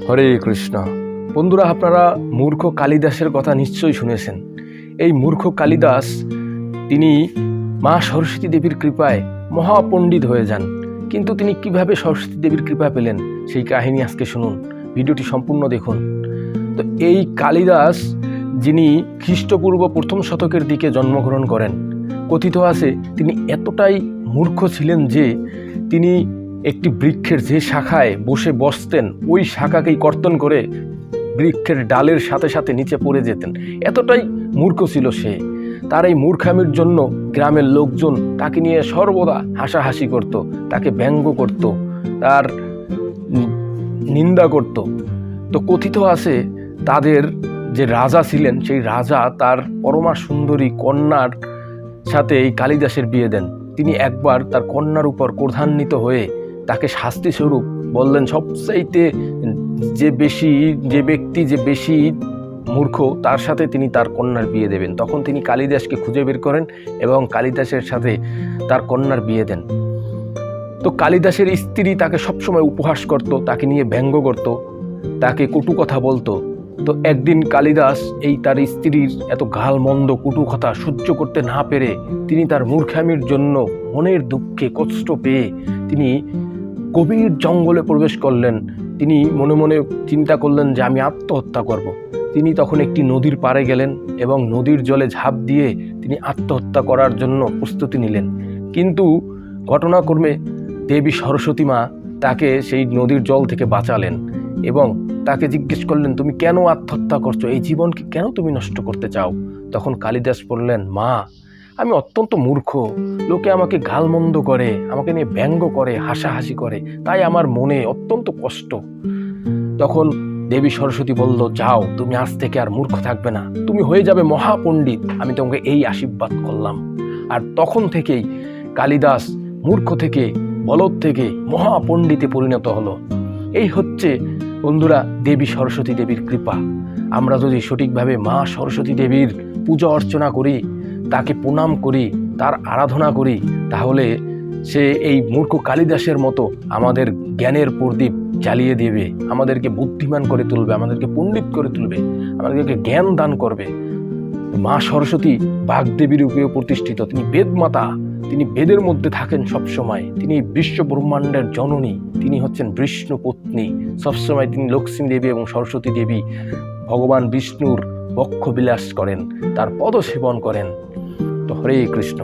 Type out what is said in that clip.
হরে কৃষ্ণ। বন্ধুরা, আপনারা মূর্খ কালিদাসের কথা নিশ্চয়ই শুনেছেন। এই মূর্খ কালিদাস তিনি মা সরস্বতী দেবীর কৃপায় মহাপণ্ডিত হয়ে যান। কিন্তু তিনি কিভাবে সরস্বতী দেবীর কৃপা পেলেন সেই কাহিনী আজকে শুনুন, ভিডিওটি সম্পূর্ণ দেখুন। তো এই কালিদাস, যিনি খ্রিস্টপূর্ব প্রথম শতকের দিকে জন্মগ্রহণ করেন, কথিত আছে তিনি এতটাই মূর্খ ছিলেন যে তিনি একটি বৃক্ষের যে শাখায় বসতেন ওই শাখাকেই কর্তন করে বৃক্ষের ডালের সাথে সাথে নিচে পড়ে যেতেন। এতটাই মূর্খ ছিল সে। তার এই মূর্খামির জন্য গ্রামের লোকজন তাকে নিয়ে সর্বদা হাসাহাসি করত, তাকে ব্যঙ্গ করত, তার নিন্দা করত। তো কথিত আছে তাদের যে রাজা ছিলেন সেই রাজা তার পরমা সুন্দরী কন্যার সাথে এই কালিদাসের বিয়ে দেন। তিনি একবার তার কন্যার উপর ক্রোধান্বিত হয়ে তাকে শাস্তি স্বরূপ বললেন, সবচাইতে যে ব্যক্তি বেশি মূর্খ তার সাথে তিনি তার কন্যার বিয়ে দেবেন। তখন তিনি কালিদাসকে খুঁজে বের করেন এবং কালিদাসের সাথে তার কন্যার বিয়ে দেন। তো কালিদাসের স্ত্রী তাকে সবসময় উপহাস করত, তাকে নিয়ে ব্যঙ্গ করত, তাকে কটু কথা বলতো। তো একদিন কালিদাস এই তার স্ত্রীর এত গালমন্দ কটু কথা সহ্য করতে না পেরে তিনি তার মূর্খামির জন্য মনের দুঃখে কষ্ট পেয়ে তিনি গভীর জঙ্গলে প্রবেশ করলেন। তিনি মনে মনে চিন্তা করলেন যে আমি আত্মহত্যা করব। তিনি তখন একটি নদীর পাড়ে গেলেন এবং নদীর জলে ঝাঁপ দিয়ে তিনি আত্মহত্যা করার জন্য প্রস্তুতি নিলেন। কিন্তু ঘটনাক্রমে দেবী সরস্বতী মা তাকে সেই নদীর জল থেকে বাঁচালেন এবং তাকে জিজ্ঞেস করলেন, তুমি কেন আত্মহত্যা করছো? এই জীবনকে কেন তুমি নষ্ট করতে চাও? তখন কালিদাস বললেন, মা, আমি অত্যন্ত মূর্খ, লোকে আমাকে গালমন্দ করে, আমাকে নিয়ে ব্যঙ্গ করে, হাসাহাসি করে, তাই আমার মনে অত্যন্ত কষ্ট। তখন দেবী সরস্বতী বলল, যাও, তুমি আজ থেকে আর মূর্খ থাকবে না, তুমি হয়ে যাবে মহাপণ্ডিত, আমি তোমাকে এই আশীর্বাদ করলাম। আর তখন থেকেই কালিদাস মূর্খ থেকে, বলদ থেকে মহাপণ্ডিতে পরিণত হলো। এই হচ্ছে বন্ধুরা দেবী সরস্বতী দেবীর কৃপা। আমরা যদি সঠিকভাবে মা সরস্বতী দেবীর পূজা অর্চনা করি, তাকে প্রণাম করি, তার আরাধনা করি, তাহলে সে এই মূর্খ কালিদাসের মতো আমাদের জ্ঞানের প্রদীপ জ্বালিয়ে দেবে, আমাদেরকে বুদ্ধিমান করে তুলবে, আমাদেরকে পণ্ডিত করে তুলবে, আমাদেরকে জ্ঞান দান করবে। মা সরস্বতী বাগদেবীর রূপেও প্রতিষ্ঠিত। তিনি বেদমাতা, তিনি বেদের মধ্যে থাকেন সবসময়। তিনি বিশ্ব ব্রহ্মাণ্ডের জননী, তিনি হচ্ছেন বিষ্ণু পত্নী। সবসময় তিনি লক্ষ্মী দেবী এবং সরস্বতী দেবী ভগবান বিষ্ণুর বক্ষ বিলাস করেন, তার পদ সেবন করেন। তো হরে কৃষ্ণ।